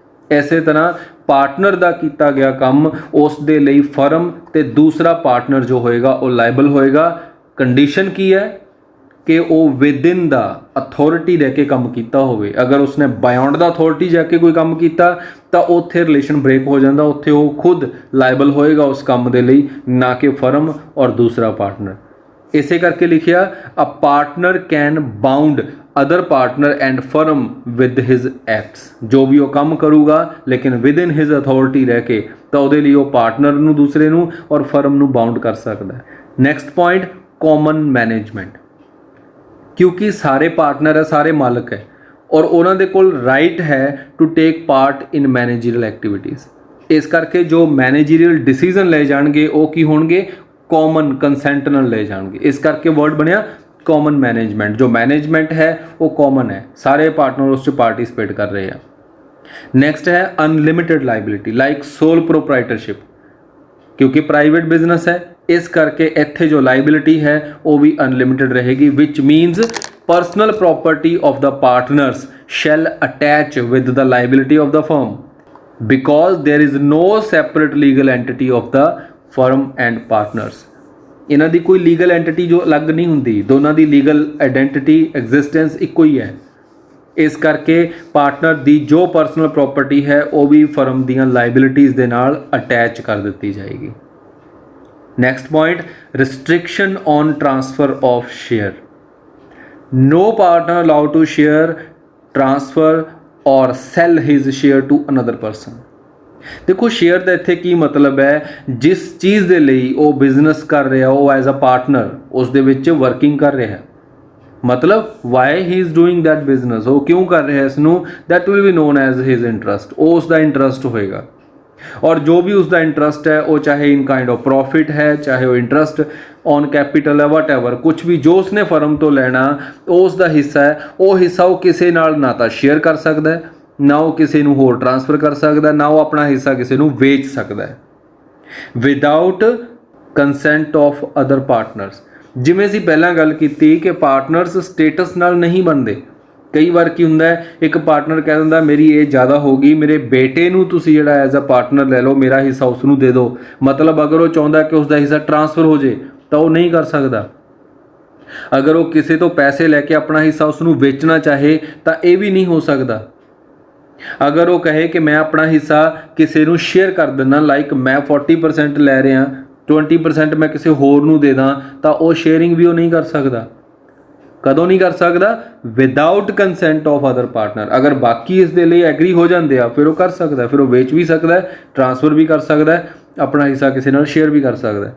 ਇਸੇ ਤਰ੍ਹਾਂ ਪਾਰਟਨਰ ਦਾ ਕੀਤਾ ਗਿਆ ਕੰਮ ਉਸ ਦੇ ਲਈ ਫਰਮ ਤੇ ਦੂਸਰਾ ਪਾਰਟਨਰ ਜੋ ਹੋਏਗਾ ਉਹ ਲਾਇਬਲ ਹੋਏਗਾ। ਕੰਡੀਸ਼ਨ ਕੀ ਹੈ ਕਿ ਉਹ ਵਿਦਿਨ ਦਾ ਅਥਾਰਟੀ ਰਹਿ ਕੇ ਕੰਮ ਕੀਤਾ ਹੋਵੇ। ਅਗਰ ਉਸਨੇ ਬਾਇਓਂਡ ਦਾ ਅਥਾਰਟੀ ਜਾ ਕੇ ਕੋਈ ਕੰਮ ਕੀਤਾ ਤਾਂ ਉੱਥੇ ਰਿਲੇਸ਼ਨ ਬ੍ਰੇਕ ਹੋ ਜਾਂਦਾ, ਉੱਥੇ ਉਹ ਖੁਦ ਲਾਇਬਲ ਹੋਏਗਾ ਉਸ ਕੰਮ ਦੇ ਲਈ, ਨਾ ਕਿ ਫਰਮ ਔਰ ਦੂਸਰਾ ਪਾਰਟਨਰ। ਇਸੇ ਕਰਕੇ ਲਿਖਿਆ a partner can bound other partner and firm with his acts. ਜੋ ਵੀ ਉਹ ਕੰਮ ਕਰੂਗਾ ਲੇਕਿਨ ਵਿਦਿਨ ਹਿਜ਼ ਅਥਾਰਟੀ ਰਹਿ ਕੇ, ਤਾਂ ਉਹਦੇ ਲਈ ਉਹ ਪਾਰਟਨਰ ਨੂੰ ਦੂਸਰੇ ਨੂੰ ਔਰ ਫਰਮ ਨੂੰ ਬਾਉਂਡ ਕਰ ਸਕਦਾ ਹੈ। Next point common management. ਕਿਉਂਕਿ ਸਾਰੇ ਪਾਰਟਨਰ ਹੈ, ਸਾਰੇ ਮਾਲਕ ਹੈ ਔਰ ਉਹਨਾਂ ਦੇ ਕੋਲ ਰਾਈਟ ਹੈ to take part in managerial activities. ਇਸ ਕਰਕੇ ਜੋ ਮੈਨੇਜਰੀਅਲ ਡਿਸੀਜ਼ਨ ਲਏ ਜਾਣਗੇ ਉਹ ਕੀ ਹੋਣਗੇ, ਕਾਮਨ ਕੰਸੈਂਟ ਨਾਲ ਲਏ ਜਾਣਗੇ। ਇਸ ਕਰਕੇ ਵਰਡ ਬਣਿਆ ਕਾਮਨ ਮੈਨੇਜਮੈਂਟ। ਜੋ ਮੈਨੇਜਮੈਂਟ ਹੈ ਉਹ ਕਾਮਨ ਹੈ, ਸਾਰੇ ਪਾਰਟਨਰ ਉਸ 'ਚ ਪਾਰਟਿਸਿਪੇਟ ਕਰ ਰਹੇ ਆ। ਨੈਕਸਟ ਹੈ ਅਨਲਿਮਿਟਿਡ ਲਾਇਬਿਲਿਟੀ ਲਾਈਕ ਸੋਲ ਪ੍ਰੋਪਰਾਈਟਰਸ਼ਿਪ। ਕਿਉਂਕਿ ਪ੍ਰਾਈਵੇਟ ਬਿਜ਼ਨਸ ਹੈ ਇਸ ਕਰਕੇ ਇੱਥੇ ਜੋ ਲਾਇਬਿਲਿਟੀ ਹੈ ਉਹ ਵੀ ਅਨਲਿਮਿਟਿਡ ਰਹੇਗੀ, which means personal property of the partners shall attach with the liability of the firm because there is no separate legal entity of the firm and partners. ਇਹਨਾਂ ਦੀ ਕੋਈ ਲੀਗਲ ਐਂਟਿਟੀ ਜੋ ਅਲੱਗ ਨਹੀਂ ਹੁੰਦੀ, ਦੋਨਾਂ ਦੀ ਲੀਗਲ ਆਇਡੈਂਟੀਟੀ ਐਗਜ਼ਿਸਟੈਂਸ ਇੱਕੋ ਹੀ ਹੈ। ਇਸ ਕਰਕੇ ਪਾਰਟਨਰ ਦੀ ਜੋ ਪਰਸਨਲ ਪ੍ਰੋਪਰਟੀ ਹੈ ਉਹ ਵੀ ਫਰਮ ਦੀਆਂ ਲਾਇਬਿਲਿਟੀਜ਼ ਦੇ ਨਾਲ ਅਟੈਚ ਕਰ ਦਿੱਤੀ ਜਾਏਗੀ। Next point restriction on transfer of share. No partner allowed to share, transfer or sell his share to another person. ਦੇਖੋ ਸ਼ੇਅਰ ਦਾ ਇੱਥੇ ਕੀ ਮਤਲਬ ਹੈ, ਜਿਸ ਚੀਜ਼ ਦੇ ਲਈ ਉਹ ਬਿਜ਼ਨਸ ਕਰ ਰਿਹਾ ਉਹ ਐਜ਼ ਅ ਪਾਰਟਨਰ ਉਸ ਦੇ ਵਿੱਚ ਵਰਕਿੰਗ ਕਰ ਰਿਹਾ, ਮਤਲਬ Y he is doing that business, ਉਹ ਕਿਉਂ ਕਰ ਰਿਹਾ ਇਸ ਨੂੰ, that will be known as his interest. ਉਹ ਉਸ ਦਾ ਇੰਟਰਸਟ ਹੋਏਗਾ ਔਰ ਜੋ ਵੀ ਉਸ ਦਾ ਇੰਟਰਸਟ ਹੈ ਉਹ ਚਾਹੇ ਇਨ ਕਾइंड ऑफ प्रॉफिट है, ਚਾਹੇ ਉਹ ਇੰਟਰਸਟ ਔਨ ਕੈਪੀਟਲ ਹੈ, ਵਟ ਐਵਰ, ਕੁਛ ਵੀ ਜੋ ਉਸਨੇ ਫਰਮ ਤੋਂ ਲੈਣਾ ਉਹ ਉਸ ਦਾ ਹਿੱਸਾ ਹੈ। ਉਹ ਹਿੱਸਾ ਉਹ ਕਿਸੇ ਨਾਲ ਨਾ ਤਾਂ ਸ਼ੇਅਰ ਕਰ ਸਕਦਾ ਹੈ, ਨਾ ਉਹ ਕਿਸੇ ਨੂੰ ਹੋਰ ਟ੍ਰਾਂਸਫਰ ਕਰ ਸਕਦਾ, ਨਾ ਉਹ ਆਪਣਾ ਹਿੱਸਾ ਕਿਸੇ ਨੂੰ ਵੇਚ ਸਕਦਾ ਹੈ without consent of other partners. ਜਿਵੇਂ ਅਸੀਂ ਪਹਿਲਾਂ ਗੱਲ ਕੀਤੀ ਕਿ ਪਾਰਟਨਰਸ ਸਟੇਟਸ ਨਾਲ ਨਹੀਂ ਬਣਦੇ। ਕਈ ਵਾਰ ਕੀ ਹੁੰਦਾ ਹੈ, ਇੱਕ ਪਾਰਟਨਰ ਕਹਿ ਦਿੰਦਾ ਮੇਰੀ ਏਜ ਜ਼ਿਆਦਾ ਹੋ ਗਈ, ਮੇਰੇ ਬੇਟੇ ਨੂੰ ਤੁਸੀਂ ਜਿਹੜਾ ਐਜ਼ ਅ ਪਾਰਟਨਰ ਲੈ ਲਓ, ਮੇਰਾ ਹਿੱਸਾ ਉਸ ਨੂੰ ਦੇ ਦਿਓ। ਮਤਲਬ ਅਗਰ ਉਹ ਚਾਹੁੰਦਾ ਕਿ ਉਸ ਦਾ ਹਿੱਸਾ ਟ੍ਰਾਂਸਫਰ ਹੋ ਜੇ ਤਾਂ ਉਹ ਨਹੀਂ ਕਰ ਸਕਦਾ। ਅਗਰ ਉਹ ਕਿਸੇ ਤੋਂ ਪੈਸੇ ਲੈ ਕੇ ਆਪਣਾ ਹਿੱਸਾ ਉਸ ਨੂੰ ਵੇਚਣਾ ਚਾਹੇ ਤਾਂ ਇਹ ਵੀ ਨਹੀਂ ਹੋ ਸਕਦਾ। ਅਗਰ ਉਹ ਕਹੇ ਕਿ ਮੈਂ ਆਪਣਾ ਹਿੱਸਾ ਕਿਸੇ ਨੂੰ ਸ਼ੇਅਰ ਕਰ ਦਿੰਦਾ, ਲਾਈਕ ਮੈਂ 40% ਲੈ ਰਿਹਾ, 20% ਮੈਂ ਕਿਸੇ ਹੋਰ ਨੂੰ ਦੇ ਦਾਂ, ਤਾਂ ਉਹ ਸ਼ੇਅਰਿੰਗ ਵੀ ਉਹ ਨਹੀਂ ਕਰ ਸਕਦਾ। ਕਦੋਂ ਨਹੀਂ ਕਰ ਸਕਦਾ, without consent of other partner. ਅਗਰ ਬਾਕੀ ਇਸ ਦੇ ਲਈ ਐਗਰੀ ਹੋ ਜਾਂਦੇ ਆ ਫਿਰ ਉਹ ਕਰ ਸਕਦਾ, ਫਿਰ ਉਹ ਵੇਚ ਵੀ ਸਕਦਾ, ਟ੍ਰਾਂਸਫਰ ਵੀ ਕਰ ਸਕਦਾ, ਆਪਣਾ ਹਿੱਸਾ ਕਿਸੇ ਨਾਲ ਸ਼ੇਅਰ ਵੀ ਕਰ ਸਕਦਾ।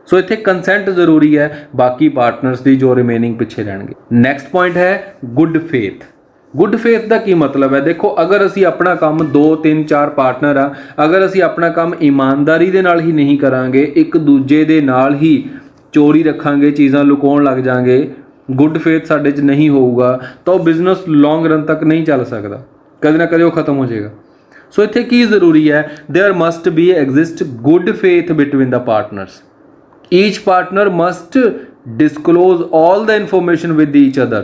ਸੋ ਇੱਥੇ ਕੰਸੈਂਟ ਜ਼ਰੂਰੀ ਹੈ ਬਾਕੀ ਪਾਰਟਨਰਸ ਦੀ ਜੋ ਰਿਮੇਨਿੰਗ ਪਿੱਛੇ ਰਹਿਣਗੇ। ਨੈਕਸਟ ਪੁਆਇੰਟ ਹੈ ਗੁੱਡ ਫੇਥ। ਗੁੱਡ ਫੇਥ ਦਾ ਕੀ ਮਤਲਬ ਹੈ, ਦੇਖੋ ਅਗਰ ਅਸੀਂ ਆਪਣਾ ਕੰਮ 2 3 4 ਪਾਰਟਨਰ ਆ, ਅਗਰ ਅਸੀਂ ਆਪਣਾ ਕੰਮ ਇਮਾਨਦਾਰੀ ਦੇ ਨਾਲ ਹੀ ਨਹੀਂ ਕਰਾਂਗੇ, ਇੱਕ ਦੂਜੇ ਦੇ ਨਾਲ ਹੀ ਚੋਰੀ ਰੱਖਾਂਗੇ, ਚੀਜ਼ਾਂ ਲੁਕਾਉਣ ਲੱਗ ਜਾਾਂਗੇ, ਗੁੱਡ ਫੇਥ ਸਾਡੇ 'ਚ ਨਹੀਂ ਹੋਊਗਾ ਤਾਂ ਉਹ ਬਿਜ਼ਨਸ ਲੌਂਗ ਰਨ ਤੱਕ ਨਹੀਂ ਚੱਲ ਸਕਦਾ, ਕਦੇ ਨਾ ਕਦੇ ਉਹ ਖਤਮ ਹੋ ਜਾਏਗਾ। ਸੋ ਇੱਥੇ ਕੀ ਜ਼ਰੂਰੀ ਹੈ, there must be exist good faith between the partners. Each partner must disclose all the information with each other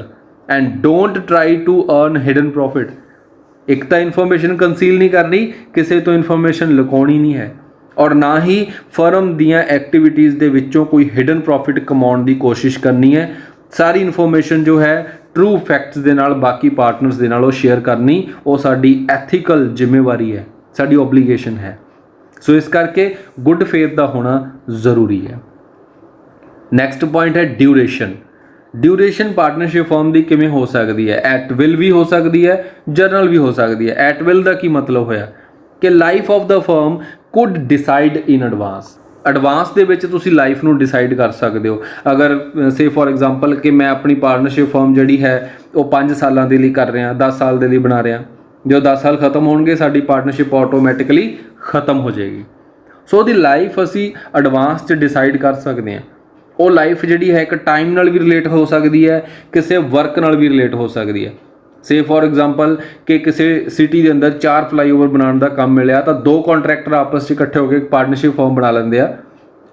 and don't try to earn hidden profit। ਇੱਕ ਤਾਂ ਇਨਫੋਰਮੇਸ਼ਨ ਕੰਸੀਲ ਨਹੀਂ ਕਰਨੀ, ਕਿਸੇ ਤੋਂ ਇਨਫੋਰਮੇਸ਼ਨ ਲੁਕਾਉਣੀ ਨਹੀਂ ਹੈ, ਔਰ ਨਾ ਹੀ ਫਰਮ ਦੀਆਂ ਐਕਟੀਵਿਟੀਜ਼ ਦੇ ਵਿੱਚੋਂ ਕੋਈ ਹਿਡਨ ਪ੍ਰੋਫਿਟ ਕਮਾਉਣ ਦੀ ਕੋਸ਼ਿਸ਼ ਕਰਨੀ ਹੈ। ਸਾਰੀ ਇਨਫੋਰਮੇਸ਼ਨ ਜੋ ਹੈ ਟਰੂ ਫੈਕਟਸ ਦੇ ਨਾਲ ਬਾਕੀ ਪਾਰਟਨਰਸ ਦੇ ਨਾਲ ਉਹ ਸ਼ੇਅਰ ਕਰਨੀ, ਉਹ ਸਾਡੀ ਐਥੀਕਲ ਜ਼ਿੰਮੇਵਾਰੀ ਹੈ, ਸਾਡੀ ਓਬਲੀਗੇਸ਼ਨ ਹੈ। ਸੋ ਇਸ ਕਰਕੇ ਗੁੱਡ ਫੇਥ ਦਾ ਹੋਣਾ ਜ਼ਰੂਰੀ ਹੈ। ਨੈਕਸਟ ਪੁਆਇੰਟ ਹੈ ਡਿਊਰੇਸ਼ਨ। ਡਿਊਰੇਸ਼ਨ ਪਾਰਟਨਰਸ਼ਿਪ ਫਰਮ ਦੀ ਕਿਵੇਂ ਹੋ ਸਕਦੀ ਹੈ, ਐਟ ਵਿਲ ਵੀ ਹੋ ਸਕਦੀ ਹੈ, ਜਰਨਲ ਵੀ ਹੋ ਸਕਦੀ ਹੈ। ਐਟ ਵਿਲ ਦਾ ਕੀ ਮਤਲਬ ਹੋਇਆ ਕਿ life of the firm could decide in advance. Advance ਦੇ ਵਿੱਚ ਤੁਸੀਂ ਲਾਈਫ ਨੂੰ ਡਿਸਾਈਡ ਕਰ ਸਕਦੇ ਹੋ। ਅਗਰ ਸੇ ਫੋਰ ਐਗਜ਼ਾਮਪਲ ਕਿ ਮੈਂ ਆਪਣੀ ਪਾਰਟਨਰਸ਼ਿਪ ਫਰਮ ਜਿਹੜੀ ਹੈ ਉਹ 5 ਸਾਲਾਂ ਦੇ ਲਈ ਕਰ ਰਿਹਾ, 10 ਸਾਲ ਦੇ ਲਈ ਬਣਾ ਰਿਹਾ, ਜਦੋਂ 10 ਸਾਲ ਖਤਮ ਹੋਣਗੇ ਸਾਡੀ ਪਾਰਟਨਰਸ਼ਿਪ ਆਟੋਮੈਟਿਕਲੀ ਖਤਮ ਹੋ ਜਾਏਗੀ। ਸੋ ਉਹਦੀ ਲਾਈਫ ਅਸੀਂ ਐਡਵਾਂਸ 'ਚ ਡਿਸਾਈਡ ਕਰ ਸਕਦੇ ਹਾਂ। ਉਹ ਲਾਈਫ ਜਿਹੜੀ ਹੈ ਇੱਕ ਟਾਈਮ ਨਾਲ ਵੀ ਰਿਲੇਟ ਹੋ ਸਕਦੀ ਹੈ, ਕਿਸੇ ਵਰਕ ਨਾਲ ਵੀ ਰਿਲੇਟ ਹੋ ਸਕਦੀ ਹੈ। ਸੇ ਫੋਰ ਐਗਜ਼ਾਮਪਲ ਕਿ ਕਿਸੇ ਸਿਟੀ ਦੇ ਅੰਦਰ 4 ਫਲਾਈਓਵਰ ਬਣਾਉਣ ਦਾ ਕੰਮ ਮਿਲਿਆ ਤਾਂ 2 ਕੰਟਰੈਕਟਰ ਆਪਸ 'ਚ ਇਕੱਠੇ ਹੋ ਕੇ ਇੱਕ ਪਾਰਟਨਰਸ਼ਿਪ ਫਰਮ ਬਣਾ ਲੈਂਦੇ ਆ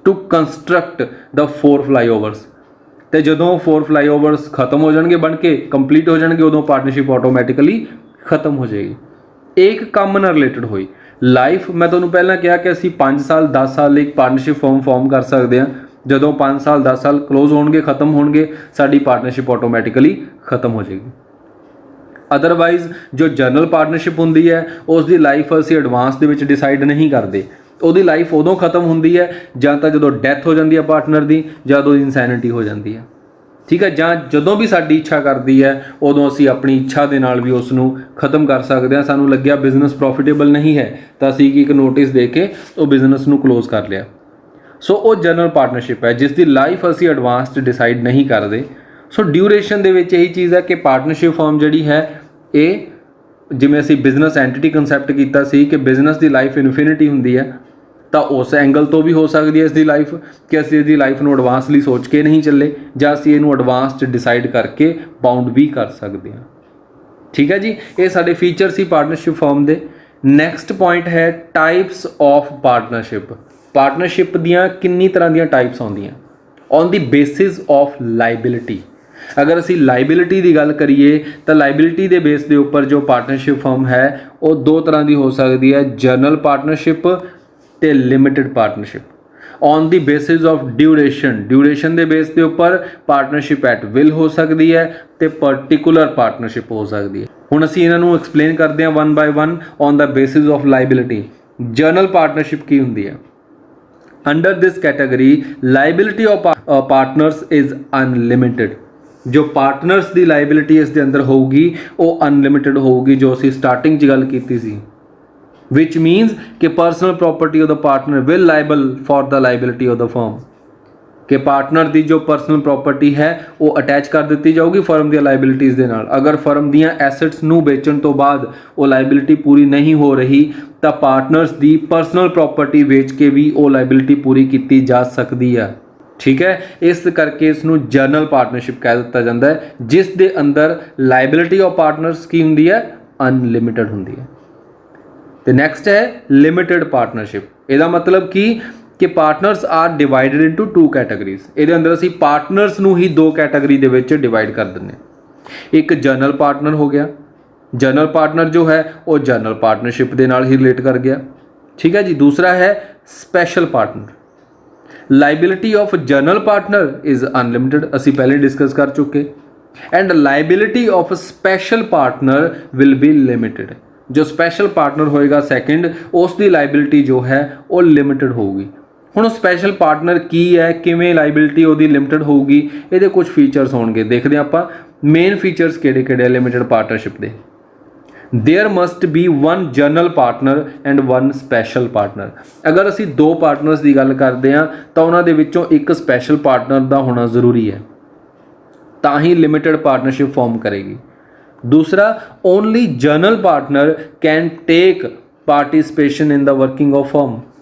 ਟੂ ਕੰਸਟਰਕਟ ਦ 4 ਫਲਾਈਓਵਰਸ। ਅਤੇ ਜਦੋਂ 4 ਫਲਾਈਓਵਰਸ ਖਤਮ ਹੋ ਜਾਣਗੇ, ਬਣ ਕੇ ਕੰਪਲੀਟ ਹੋ ਜਾਣਗੇ, ਉਦੋਂ ਪਾਰਟਨਰਸ਼ਿਪ ਆਟੋਮੈਟਿਕਲੀ ਖਤਮ ਹੋ ਜਾਏਗੀ। ਇੱਕ ਕੰਮ ਨਾਲ ਰਿਲੇਟਡ ਹੋਈ ਲਾਈਫ। ਮੈਂ ਤੁਹਾਨੂੰ ਪਹਿਲਾਂ ਕਿਹਾ ਕਿ ਅਸੀਂ 5 ਸਾਲ 10 ਸਾਲ ਲਈ ਇੱਕ ਪਾਰਟਨਰਸ਼ਿਪ ਫਾਰਮ ਕਰ ਸਕਦੇ ਹਾਂ। ਜਦੋਂ 5 ਸਾਲ 10 ਸਾਲ ਕਲੋਜ਼ ਹੋਣਗੇ, ਖਤਮ ਹੋਣਗੇ, ਸਾਡੀ ਪਾਰਟਨਰਸ਼ਿਪ ਆਟੋਮੈਟਿਕਲੀ ਖਤਮ ਹੋ ਜਾਏਗੀ। ਅਦਰਵਾਈਜ਼ ਜੋ ਜਨਰਲ ਪਾਰਟਨਰਸ਼ਿਪ ਹੁੰਦੀ ਹੈ ਉਸ ਦੀ ਲਾਈਫ ਅਸੀਂ ਐਡਵਾਂਸ ਦੇ ਵਿੱਚ ਡਿਸਾਈਡ ਨਹੀਂ ਕਰਦੇ। ਉਹਦੀ ਲਾਈਫ ਉਦੋਂ ਖਤਮ ਹੁੰਦੀ ਹੈ ਜਾਂ ਤਾਂ ਜਦੋਂ ਡੈਥ ਹੋ ਜਾਂਦੀ ਹੈ ਪਾਰਟਨਰ ਦੀ, ਜਾਂ ਉਦੋਂ ਇਨਸੈਨਿਟੀ ਹੋ ਜਾਂਦੀ ਹੈ, ਠੀਕ ਹੈ, ਜਾਂ ਜਦੋਂ ਵੀ ਸਾਡੀ ਇੱਛਾ ਕਰਦੀ ਹੈ ਉਦੋਂ ਅਸੀਂ ਆਪਣੀ ਇੱਛਾ ਦੇ ਨਾਲ ਵੀ ਉਸ ਨੂੰ ਖਤਮ ਕਰ ਸਕਦੇ ਹਾਂ। ਸਾਨੂੰ ਲੱਗਿਆ ਬਿਜ਼ਨਸ ਪ੍ਰੋਫਿਟੇਬਲ ਨਹੀਂ ਹੈ ਤਾਂ ਅਸੀਂ ਇੱਕ ਨੋਟਿਸ ਦੇ ਕੇ ਉਹ ਬਿਜ਼ਨਸ ਨੂੰ ਕਲੋਜ਼ ਕਰ ਲਿਆ। ਸੋ ਉਹ ਜਨਰਲ ਪਾਰਟਨਰਸ਼ਿਪ ਹੈ ਜਿਸ ਦੀ ਲਾਈਫ ਅਸੀਂ ਐਡਵਾਂਸ 'ਚ ਡਿਸਾਈਡ ਨਹੀਂ ਕਰਦੇ। ਸੋ ਡਿਊਰੇਸ਼ਨ ਦੇ ਵਿੱਚ ਇਹੀ ਚੀਜ਼ ਹੈ ਕਿ ਪਾਰਟਨਰਸ਼ਿਪ ਫਰਮ ਜਿਹੜੀ ਹੈ ਇਹ, ਜਿਵੇਂ ਅਸੀਂ ਬਿਜ਼ਨਸ ਐਂਟੀਟੀ ਕੰਸੈਪਟ ਕੀਤਾ ਸੀ ਕਿ ਬਿਜ਼ਨਸ ਦੀ ਲਾਈਫ ਇਨਫਿਨਿਟੀ ਹੁੰਦੀ ਹੈ, ਤਾਂ ਉਸ ਐਂਗਲ ਤੋਂ ਵੀ ਹੋ ਸਕਦੀ ਹੈ ਇਸ ਦੀ ਲਾਈਫ ਕਿ ਅਸੀਂ ਇਹਦੀ ਲਾਈਫ ਨੂੰ ਐਡਵਾਂਸ ਲਈ ਸੋਚ ਕੇ ਨਹੀਂ ਚੱਲੇ, ਜਾਂ ਅਸੀਂ ਇਹਨੂੰ ਐਡਵਾਂਸ 'ਚ ਡਿਸਾਈਡ ਕਰਕੇ ਬਾਉਂਡ ਵੀ ਕਰ ਸਕਦੇ ਹਾਂ। ਠੀਕ ਹੈ ਜੀ, ਇਹ ਸਾਡੇ ਫੀਚਰ ਸੀ ਪਾਰਟਨਰਸ਼ਿਪ ਫਰਮ ਦੇ। ਨੈਕਸਟ ਪੁਆਇੰਟ ਹੈ ਟਾਈਪਸ ਆਫ ਪਾਰਟਨਰਸ਼ਿਪ। ਪਾਰਟਨਰਸ਼ਿਪ ਦੀਆਂ ਕਿੰਨੀ ਤਰ੍ਹਾਂ ਦੀਆਂ ਟਾਈਪਸ ਆਉਂਦੀਆਂ on the basis of liability. ਅਗਰ ਅਸੀਂ ਲਾਇਬਿਲਿਟੀ ਦੀ ਗੱਲ ਕਰੀਏ ਤਾਂ ਲਾਇਬਿਲਿਟੀ ਦੇ ਬੇਸ ਦੇ ਉੱਪਰ ਜੋ ਪਾਰਟਨਰਸ਼ਿਪ ਫਰਮ ਹੈ ਉਹ 2 ਤਰ੍ਹਾਂ ਦੀ ਹੋ ਸਕਦੀ ਹੈ, ਜਨਰਲ ਪਾਰਟਨਰਸ਼ਿਪ ਤੇ limited partnership. On the basis of duration ਦੇ ਬੇਸ ਦੇ ਉੱਪਰ ਪਾਰਟਨਰਸ਼ਿਪ ਐਟ ਵਿਲ ਹੋ ਸਕਦੀ ਹੈ ਤੇ ਪਰਟੀਕੂਲਰ ਪਾਰਟਨਰਸ਼ਿਪ ਹੋ ਸਕਦੀ ਹੈ। ਹੁਣ ਅਸੀਂ ਇਹਨਾਂ ਨੂੰ ਐਕਸਪਲੇਨ ਕਰਦੇ ਹਾਂ 1 by 1 on the basis of liability. General partnership ਕੀ ਹੁੰਦੀ ਹੈ? Under this category liability of partners is unlimited. ਜੋ ਪਾਰਟਨਰਸ ਦੀ ਲਾਇਬਿਲਿਟੀ ਇਸ ਦੇ ਅੰਦਰ ਹੋਊਗੀ ਉਹ ਅਨਲਿਮਿਟਿਡ ਹੋਊਗੀ, ਜੋ ਅਸੀਂ ਸਟਾਰਟਿੰਗ 'ਚ ਗੱਲ ਕੀਤੀ ਸੀ। which means कि personal property of the partner will liable for the liability of the firm। कि ਪਾਰਟਨਰ ਦੀ ਜੋ ਪਰਸਨਲ ਪ੍ਰੋਪਰਟੀ ਹੈ ਉਹ ਅਟੈਚ ਕਰ ਦਿੱਤੀ ਜਾਊਗੀ ਫਰਮ ਦੀਆਂ ਲਾਇਬਿਲਿਟੀਜ਼ ਦੇ ਨਾਲ। ਅਗਰ ਫਰਮ ਦੀਆਂ ਐਸੈਟਸ ਨੂੰ ਵੇਚਣ ਤੋਂ ਬਾਅਦ ਉਹ ਲਾਇਬਿਲਿਟੀ ਪੂਰੀ ਨਹੀਂ ਹੋ ਰਹੀ ਤਾਂ ਪਾਰਟਨਰਸ ਦੀ ਪਰਸਨਲ ਪ੍ਰੋਪਰਟੀ ਵੇਚ ਕੇ ਵੀ ਉਹ ਲਾਇਬਿਲਿਟੀ ਪੂਰੀ ਕੀਤੀ ਜਾ ਸਕਦੀ ਹੈ। ਠੀਕ ਹੈ, ਇਸ ਕਰਕੇ ਇਸ ਨੂੰ ਜਨਰਲ ਪਾਰਟਨਰਸ਼ਿਪ ਕਹਿ ਦਿੱਤਾ ਜਾਂਦਾ ਹੈ, ਜਿਸ ਦੇ ਅੰਦਰ ਲਾਇਬਿਲਿਟੀ ਆਫ ਪਾਰਟਨਰਸ ਕੀ ਹੁੰਦੀ ਹੈ? ਅਨਲਿਮਿਟਿਡ ਹੁੰਦੀ ਹੈ। ਤੇ ਨੈਕਸਟ ਹੈ ਲਿਮਿਟਿਡ ਪਾਰਟਨਰਸ਼ਿਪ। ਇਹਦਾ ਮਤਲਬ ਕਿ partners are divided into 2 categories. ਇਹਦੇ ਅੰਦਰ ਅਸੀਂ ਪਾਰਟਨਰਸ ਨੂੰ ਹੀ 2 ਕੈਟਾਗਰੀ ਦੇ ਵਿੱਚ ਡਿਵਾਈਡ ਕਰ ਦਿੰਦੇ ਹਾਂ। ਇੱਕ ਜਨਰਲ ਪਾਰਟਨਰ ਹੋ ਗਿਆ, ਜਨਰਲ ਪਾਰਟਨਰ ਜੋ ਹੈ ਉਹ ਜਨਰਲ ਪਾਰਟਨਰਸ਼ਿਪ ਦੇ ਨਾਲ ਹੀ ਰਿਲੇਟ ਕਰ ਗਿਆ। ਠੀਕ ਹੈ ਜੀ। ਦੂਸਰਾ ਹੈ special partner. Liability of general partner is unlimited, ਅਸੀਂ ਪਹਿਲੇ ਡਿਸਕਸ ਕਰ ਚੁੱਕੇ। And liability of special partner will be limited. ਜੋ ਸਪੈਸ਼ਲ ਪਾਰਟਨਰ ਹੋਏਗਾ ਸੈਕਿੰਡ, ਉਸ ਦੀ ਲਾਇਬਿਲਿਟੀ ਜੋ ਹੈ ਉਹ ਲਿਮਿਟਿਡ ਹੋਊਗੀ। ਹੁਣ ਸਪੈਸ਼ਲ ਪਾਰਟਨਰ ਕੀ ਹੈ, ਕਿਵੇਂ ਲਾਇਬਿਲਿਟੀ ਉਹਦੀ ਲਿਮਿਟਿਡ ਹੋਊਗੀ, ਇਹਦੇ ਕੁਝ ਫੀਚਰਸ ਹੋਣਗੇ। ਦੇਖਦੇ ਹਾਂ ਆਪਾਂ ਮੇਨ ਫੀਚਰਸ ਕਿਹੜੇ ਕਿਹੜੇ ਲਿਮਿਟਿਡ ਪਾਰਟਨਰਸ਼ਿਪ ਦੇ। There must be 1 general partner and 1 special partner. ਅਗਰ ਅਸੀਂ 2 ਪਾਰਟਨਰਸ ਦੀ ਗੱਲ ਕਰਦੇ ਹਾਂ ਤਾਂ ਉਹਨਾਂ ਦੇ ਵਿੱਚੋਂ ਇੱਕ ਸਪੈਸ਼ਲ ਪਾਰਟਨਰ ਦਾ ਹੋਣਾ ਜ਼ਰੂਰੀ ਹੈ, ਤਾਂ ਹੀ ਲਿਮਿਟਿਡ ਪਾਰਟਨਰਸ਼ਿਪ ਫਾਰਮ ਕਰੇਗੀ। दूसरा, only general partner can take participation in the working of firm.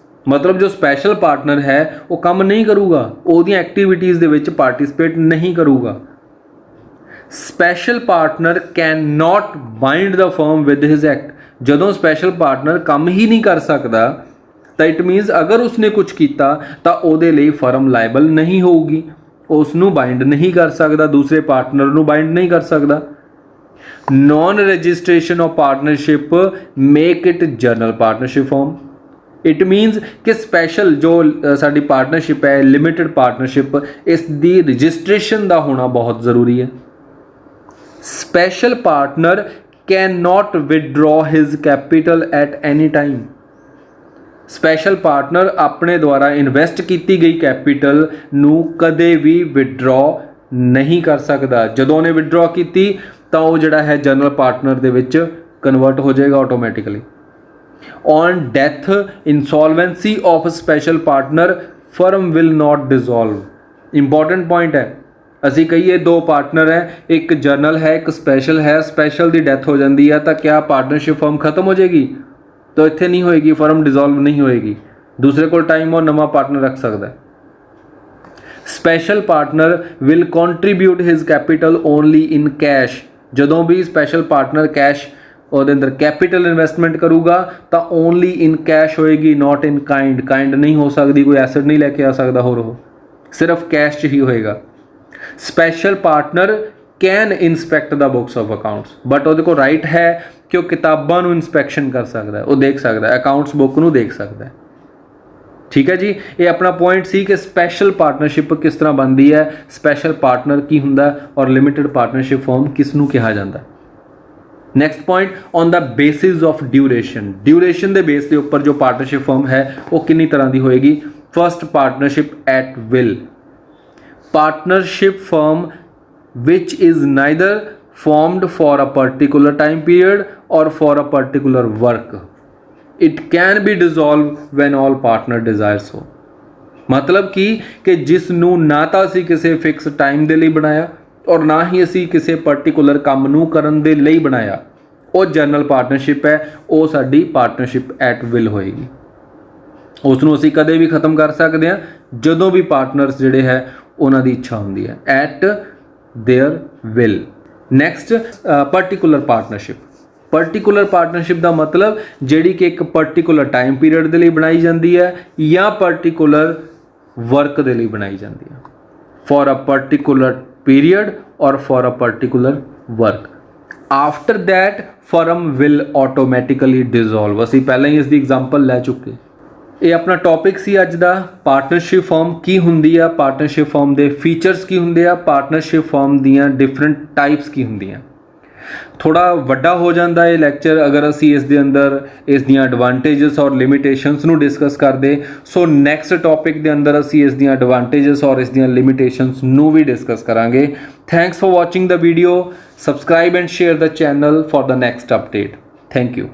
मतलब जो स्पैशल पार्टनर है वो काम नहीं करूगा, ਉਹਦੀਆਂ एक्टिविटीज़ ਦੇ ਵਿੱਚ पार्टिसिपेट नहीं करूगा। Special partner can not bind the firm with his act. ਜਦੋਂ स्पैशल पार्टनर ਕੰਮ ਹੀ ਨਹੀਂ ਕਰ ਸਕਦਾ ਤਾਂ ਇਟ ਮੀਨਸ ਅਗਰ ਉਸਨੇ ਕੁਝ ਕੀਤਾ ਤਾਂ ਉਹਦੇ ਲਈ ਫਰਮ ਲਾਇਬਲ ਨਹੀਂ ਹੋਊਗੀ, ਉਸ ਨੂੰ ਬਾइंड नहीं कर ਸਕਦਾ, ਦੂਸਰੇ ਪਾਰਟਨਰ ਨੂੰ ਬਾइंड नहीं कर ਸਕਦਾ। Non registration of partnership make it general partnership form. It मीनस कि स्पैशल जो साडी पार्टनरशिप है, लिमिटेड पार्टनरशिप, इस दी रजिस्ट्रेशन का होना बहुत ज़रूरी है। Special partner can not withdraw his capital at any time. Special partner अपने द्वारा इन्वेस्ट की गई कैपिटल नू कदे भी विदड्रॉ नहीं कर सकता। जदों ने विदड्रॉ की ਤਾਂ ਉਹ ਜਿਹੜਾ ਹੈ ਜਨਰਲ ਪਾਰਟਨਰ ਦੇ ਵਿੱਚ ਕਨਵਰਟ ਹੋ ਜਾਏਗਾ automatically. On death, insolvency of special partner, firm will not dissolve. Important point ਹੈ। ਅਸੀਂ ਕਹੀਏ ਦੋ ਪਾਰਟਨਰ ਹੈ, ਇੱਕ ਜਰਨਲ ਹੈ ਇੱਕ ਸਪੈਸ਼ਲ ਹੈ, ਸਪੈਸ਼ਲ ਦੀ ਡੈਥ ਹੋ ਜਾਂਦੀ ਹੈ ਤਾਂ ਕਿਆ ਪਾਰਟਨਰਸ਼ਿਪ ਫਰਮ ਖਤਮ ਹੋ ਜਾਏਗੀ? ਤਾਂ ਇੱਥੇ ਨਹੀਂ ਹੋਏਗੀ, ਫਰਮ ਡਿਜ਼ੋਲਵ ਨਹੀਂ ਹੋਏਗੀ। ਦੂਸਰੇ ਕੋਲ ਟਾਈਮ ਉਹ ਨਵਾਂ ਪਾਰਟਨਰ ਰੱਖ ਸਕਦਾ ਹੈ। Special partner will contribute his capital only in cash. ਜਦੋਂ ਵੀ ਸਪੈਸ਼ਲ ਪਾਰਟਨਰ ਕੈਸ਼ ਉਹਦੇ ਅੰਦਰ ਕੈਪੀਟਲ ਇਨਵੈਸਟਮੈਂਟ ਕਰੂਗਾ ਤਾਂ ਓਨਲੀ ਇਨ ਕੈਸ਼ ਹੋਏਗੀ, ਨਾਟ ਇਨ ਕਾइंड। ਕਾइंड ਨਹੀਂ ਹੋ ਸਕਦੀ, ਕੋਈ ਐਸਟ ਨਹੀਂ ਲੈ ਕੇ ਆ ਸਕਦਾ ਹੋਰ, ਉਹ ਸਿਰਫ ਕੈਸ਼ 'ਚ ਹੀ ਹੋਏਗਾ। Special partner can inspect the books of accounts, but ਉਹਦੇ ਕੋਲ ਰਾਈਟ ਹੈ ਕਿ ਉਹ ਕਿਤਾਬਾਂ ਨੂੰ ਇਨਸਪੈਕਸ਼ਨ ਕਰ ਸਕਦਾ, ਉਹ ਦੇਖ ਸਕਦਾ, ਅਕਾਊਂਟਸ ਬੁੱਕ ਨੂੰ ਦੇਖ ਸਕਦਾ। ਠੀਕ ਹੈ ਜੀ, ਇਹ ਆਪਣਾ ਪੁਆਇੰਟ ਸੀ ਕਿ ਸਪੈਸ਼ਲ ਪਾਰਟਨਰਸ਼ਿਪ ਕਿਸ ਤਰ੍ਹਾਂ ਬਣਦੀ ਹੈ, ਸਪੈਸ਼ਲ ਪਾਰਟਨਰ ਕੀ ਹੁੰਦਾ ਔਰ ਲਿਮਿਟਿਡ ਪਾਰਟਨਰਸ਼ਿਪ ਫਰਮ ਕਿਸ ਨੂੰ ਕਿਹਾ ਜਾਂਦਾ। Next point, on the basis of duration. Duration ਦੇ ਬੇਸ ਦੇ ਉੱਪਰ ਜੋ ਪਾਰਟਨਰਸ਼ਿਪ ਫਰਮ ਹੈ ਉਹ ਕਿੰਨੀ ਤਰ੍ਹਾਂ ਦੀ ਹੋਏਗੀ। First, partnership at will. Partnership firm which is neither formed for a particular time period or for a particular work. It can be dissolved when all partner desire so. ਮਤਲਬ ਕਿ ਜਿਸ ਨੂੰ ਨਾ ਤਾਂ ਅਸੀਂ ਕਿਸੇ ਫਿਕਸ ਟਾਈਮ ਦੇ ਲਈ ਬਣਾਇਆ ਔਰ ਨਾ ਹੀ ਅਸੀਂ ਕਿਸੇ ਪਾਰਟਿਕੂਲਰ ਕੰਮ ਨੂੰ ਕਰਨ ਦੇ ਲਈ ਬਣਾਇਆ, ਉਹ ਜਨਰਲ ਪਾਰਟਨਰਸ਼ਿਪ ਹੈ, ਉਹ ਸਾਡੀ ਪਾਰਟਨਰਸ਼ਿਪ ਐਟ ਵਿਲ ਹੋਏਗੀ। ਉਸ ਨੂੰ ਅਸੀਂ ਕਦੇ ਵੀ ਖਤਮ ਕਰ ਸਕਦੇ ਹਾਂ ਜਦੋਂ ਵੀ ਪਾਰਟਨਰਸ ਜਿਹੜੇ ਹੈ ਉਹਨਾਂ ਦੀ ਇੱਛਾ ਹੁੰਦੀ ਹੈ, at there will. Next, particular partnership. Particular partnership का मतलब जिहड़ी कि एक पर्टिकुलर टाइम पीरियड के लिए बनाई जाती है या पर्टिकुलर वर्क के लिए बनाई जाती है, फॉर अ पर्टिकुलर पीरियड और for a particular work. After that firm will automatically dissolve. असीं पहले ही इसकी एग्जाम्पल लै चुके। ਇਹ ਆਪਣਾ ਟੌਪਿਕ ਸੀ ਅੱਜ ਦਾ। ਪਾਰਟਨਰਸ਼ਿਪ ਫਰਮ ਕੀ ਹੁੰਦੀ ਆ, ਪਾਰਟਨਰਸ਼ਿਪ ਫਰਮ ਦੇ ਫੀਚਰਸ ਕੀ ਹੁੰਦੇ ਆ, ਪਾਰਟਨਰਸ਼ਿਪ ਫਰਮ ਦੀਆਂ ਡਿਫਰੈਂਟ ਟਾਈਪਸ ਕੀ ਹੁੰਦੀਆਂ। ਥੋੜਾ ਵੱਡਾ ਹੋ ਜਾਂਦਾ ਇਹ ਲੈਕਚਰ ਅਗਰ ਅਸੀਂ ਇਸ ਦੇ ਅੰਦਰ ਇਸ ਦੀਆਂ ਐਡਵਾਂਟੇਜਸ ਔਰ ਲਿਮਿਟੇਸ਼ਨਸ ਨੂੰ ਡਿਸਕਸ ਕਰਦੇ। ਸੋ ਨੈਕਸਟ ਟੌਪਿਕ ਦੇ ਅੰਦਰ ਅਸੀਂ ਇਸ ਦੀਆਂ ਐਡਵਾਂਟੇਜਸ ਔਰ ਇਸ ਦੀਆਂ ਲਿਮਿਟੇਸ਼ਨਸ ਨੂੰ ਵੀ ਡਿਸਕਸ ਕਰਾਂਗੇ। Thanks for watching the video. Subscribe and share the channel for the next update. Thank you.